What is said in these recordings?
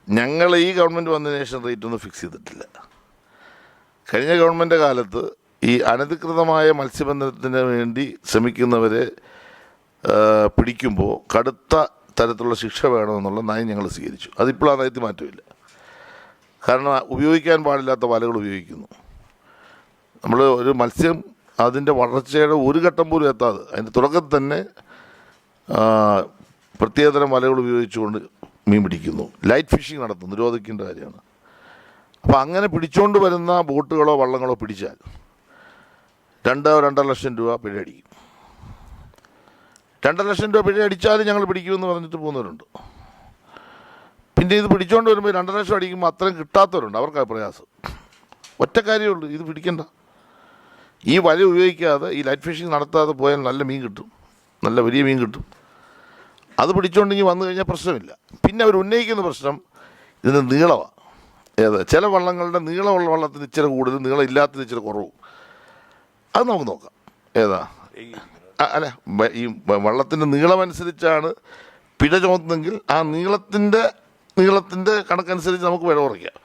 ഞങ്ങൾ ഈ ഗവൺമെൻറ് വന്നതിന് ശേഷം റേറ്റ് ഒന്നും ഫിക്സ് ചെയ്തിട്ടില്ല. കഴിഞ്ഞ ഗവൺമെൻറ് കാലത്ത് ഈ അനധികൃതമായ മത്സ്യബന്ധനത്തിന് വേണ്ടി ശ്രമിക്കുന്നവരെ പിടിക്കുമ്പോൾ കടുത്ത തരത്തിലുള്ള ശിക്ഷ വേണമെന്നുള്ള നയം ഞങ്ങൾ സ്വീകരിച്ചു. അതിപ്പോൾ ആ നയത്തിൽ മാറ്റമില്ല. കാരണം ഉപയോഗിക്കാൻ പാടില്ലാത്ത വലകൾ ഉപയോഗിക്കുന്നു. നമ്മൾ ഒരു മത്സ്യം അതിൻ്റെ വളർച്ചയുടെ ഒരു ഘട്ടം പോലും എത്താതെ അതിൻ്റെ തുടക്കത്തിൽ തന്നെ പ്രത്യേകതരം വലകൾ ഉപയോഗിച്ചുകൊണ്ട് മീൻ പിടിക്കുന്നു. ലൈറ്റ് ഫിഷിംഗ് നടത്തുന്നു, നിരോധിക്കേണ്ട കാര്യമാണ്. അപ്പോൾ അങ്ങനെ പിടിച്ചുകൊണ്ട് വരുന്ന ബോട്ടുകളോ വള്ളങ്ങളോ പിടിച്ചാൽ 2-2.5 ലക്ഷം രൂപ പിഴ അടിക്കും. 2.5 ലക്ഷം രൂപ പിഴ അടിച്ചാലും ഞങ്ങൾ പിടിക്കുമെന്ന് പറഞ്ഞിട്ട് പോകുന്നവരുണ്ട്. പിന്നെ ഇത് പിടിച്ചുകൊണ്ട് വരുമ്പോൾ 2 ലക്ഷം അടിക്കുമ്പോൾ അത്രയും കിട്ടാത്തവരുണ്ട്. അവർക്ക് പ്രയാസം. ഒറ്റ കാര്യമുള്ളൂ, ഇത് പിടിക്കണ്ട. ഈ വല ഉപയോഗിക്കാതെ ഈ ലൈറ്റ് ഫിഷിംഗ് നടത്താതെ പോയാൽ നല്ല മീൻ കിട്ടും, നല്ല വലിയ മീൻ കിട്ടും. അത് പിടിച്ചുകൊണ്ടെങ്കിൽ വന്നു കഴിഞ്ഞാൽ പ്രശ്നമില്ല. പിന്നെ അവർ ഉന്നയിക്കുന്ന പ്രശ്നം ഇതിന് നീളമാണ്. ചില വള്ളങ്ങളുടെ നീളമുള്ള വള്ളത്തിന് ഇച്ചിരി കൂടുതലും നീളം ഇല്ലാത്തത് ഇച്ചിരി കുറവും. അത് നമുക്ക് നോക്കാം. അല്ല, ഈ വള്ളത്തിൻ്റെ നീളമനുസരിച്ചാണ് പിഴ ചുമത്തുന്നെങ്കിൽ ആ നീളത്തിൻ്റെ കണക്കനുസരിച്ച് നമുക്ക് പിഴ കുറയ്ക്കാം.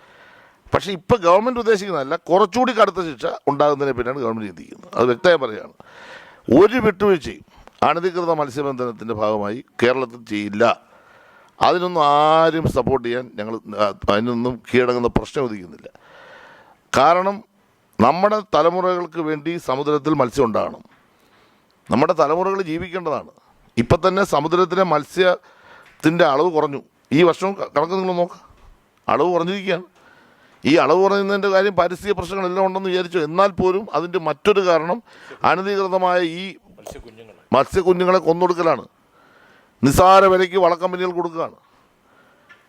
പക്ഷേ ഇപ്പോൾ ഗവൺമെൻറ് ഉദ്ദേശിക്കുന്നതല്ല, കുറച്ചുകൂടി കടുത്ത ശിക്ഷ ഉണ്ടാകുന്നതിനെ പറ്റിയാണ് ഗവൺമെൻറ് ചിന്തിക്കുന്നത്. അത് വ്യക്തമായി പറയുകയാണ്. ഒരു വിട്ടുവീഴ്ചയും അനധികൃത മത്സ്യബന്ധനത്തിൻ്റെ ഭാഗമായി കേരളത്തിൽ ചെയ്യില്ല. അതിനൊന്നും ആരും സപ്പോർട്ട് ചെയ്യാൻ ഞങ്ങൾ അതിനൊന്നും കീഴടങ്ങുന്ന പ്രശ്നം ഉദിക്കുന്നില്ല. കാരണം നമ്മുടെ തലമുറകൾക്ക് വേണ്ടി സമുദ്രത്തിൽ മത്സ്യം ഉണ്ടാകണം. നമ്മുടെ തലമുറകൾ ജീവിക്കേണ്ടതാണ്. ഇപ്പം തന്നെ സമുദ്രത്തിലെ മത്സ്യത്തിൻ്റെ അളവ് കുറഞ്ഞു. ഈ വർഷം കണക്ക് നിങ്ങൾ നോക്കുക, അളവ് കുറഞ്ഞിരിക്കുകയാണ്. ഈ അളവ് കുറയുന്നതിൻ്റെ കാര്യം പാരിസ്ഥിതിക പ്രശ്നങ്ങളെല്ലാം ഉണ്ടെന്ന് വിചാരിച്ചു. എന്നാൽ പോലും അതിൻ്റെ മറ്റൊരു കാരണം അനധികൃതമായ ഈ മത്സ്യക്കുഞ്ഞുങ്ങളെ കൊന്നൊടുക്കലാണ്. നിസ്സാര വിലയ്ക്ക് വളക്കമ്പനികൾ കൊടുക്കുകയാണ്.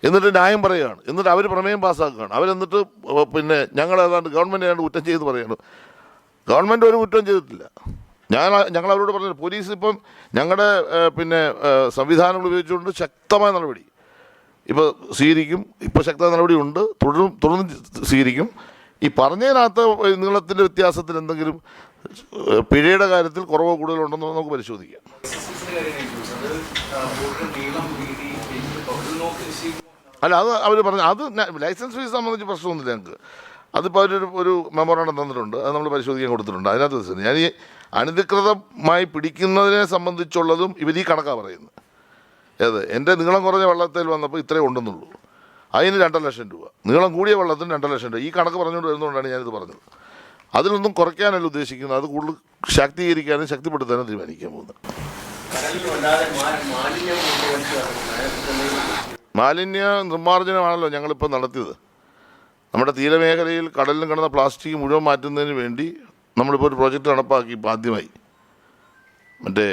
എന്നിട്ട് ന്യായം പറയുകയാണ്. എന്നിട്ട് അവർ പ്രമേയം പാസ്സാക്കുകയാണ്. അവരെന്നിട്ട് പിന്നെ ഞങ്ങൾ ഏതാണ്ട് ഗവൺമെൻറ് ഏതാണ്ട് കുറ്റം ചെയ്ത് പറയുകയാണ്. ഗവൺമെൻറ് ഒരു കുറ്റം ചെയ്തിട്ടില്ല. ഞങ്ങൾ അവരോട് പറഞ്ഞു, പോലീസ് ഇപ്പം ഞങ്ങളുടെ പിന്നെ സംവിധാനങ്ങൾ ഉപയോഗിച്ചുകൊണ്ട് ശക്തമായ നടപടി ഇപ്പോൾ സ്വീകരിക്കും. ഇപ്പോൾ ശക്തമായ നടപടി ഉണ്ട്, തുടർന്ന് സ്വീകരിക്കും. ഈ പറഞ്ഞതിനകത്ത് നീളത്തിൻ്റെ വ്യത്യാസത്തിൽ എന്തെങ്കിലും പിഴയുടെ കാര്യത്തിൽ കുറവോ കൂടുതലോ ഉണ്ടെന്ന് നമുക്ക് പരിശോധിക്കാം. അല്ല, അത് അവർ പറഞ്ഞു. അത് ലൈസൻസ് ഫീസ് സംബന്ധിച്ച് പ്രശ്നമൊന്നുമില്ല ഞങ്ങൾക്ക്. അതിപ്പോൾ ഒരു മെമ്മോറാണ്ടം തന്നിട്ടുണ്ട്, അത് നമ്മൾ പരിശോധിക്കാൻ കൊടുത്തിട്ടുണ്ട്. അതിനകത്ത് ഞാൻ ഈ അനധികൃതമായി പിടിക്കുന്നതിനെ സംബന്ധിച്ചുള്ളതും ഇവർ ഈ കണക്കാണ് പറയുന്നത്. എൻ്റെ നീളം കുറഞ്ഞ വള്ളത്തിൽ വന്നപ്പോൾ ഇത്രയേ ഉണ്ടെന്നുള്ളൂ, അതിന് 2.5 ലക്ഷം രൂപ. നീളം കൂടിയ വള്ളത്തിന് 2.5 ലക്ഷം രൂപ. ഈ കണക്ക് പറഞ്ഞുകൊണ്ട് വരുന്നതുകൊണ്ടാണ് ഞാനിത് പറഞ്ഞത്. അതിലൊന്നും കുറയ്ക്കാനല്ല ഉദ്ദേശിക്കുന്നത്, അത് കൂടുതൽ ശാക്തീകരിക്കാനും ശക്തിപ്പെടുത്താനും തീരുമാനിക്കാൻ പോകുന്നത്. മാലിന്യ നിർമ്മാർജ്ജനമാണല്ലോ ഞങ്ങളിപ്പോൾ നടത്തിയത്. നമ്മുടെ തീരമേഖലയിൽ കടലിലും കിടന്ന പ്ലാസ്റ്റിക് മുഴുവൻ മാറ്റുന്നതിന് വേണ്ടി നമ്മളിപ്പോൾ ഒരു പ്രോജക്റ്റ് നടപ്പാക്കി. ഇപ്പോൾ ആദ്യമായി മറ്റേ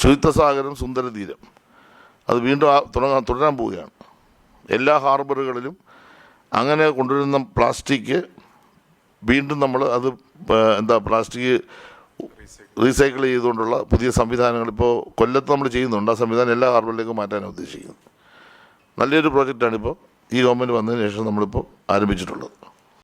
ശുചിത്വസാഗരം സുന്ദരതീരം അത് വീണ്ടും തുടരാൻ പോവുകയാണ്. എല്ലാ ഹാർബറുകളിലും അങ്ങനെ കൊണ്ടുവരുന്ന പ്ലാസ്റ്റിക് വീണ്ടും നമ്മൾ അത് പ്ലാസ്റ്റിക് റീസൈക്കിൾ ചെയ്തുകൊണ്ടുള്ള പുതിയ സംവിധാനങ്ങൾ ഇപ്പോൾ കൊല്ലത്ത് നമ്മൾ ചെയ്യുന്നുണ്ട്. ആ സംവിധാനം എല്ലാ ഹാർബറിലേക്കും മാറ്റാനാണ് ഉദ്ദേശിക്കുന്നത്. നല്ലൊരു പ്രോജക്റ്റാണിപ്പോൾ ഈ ഗവൺമെൻറ് വന്നതിന് ശേഷം നമ്മളിപ്പോൾ ആരംഭിച്ചിട്ടുള്ളത്.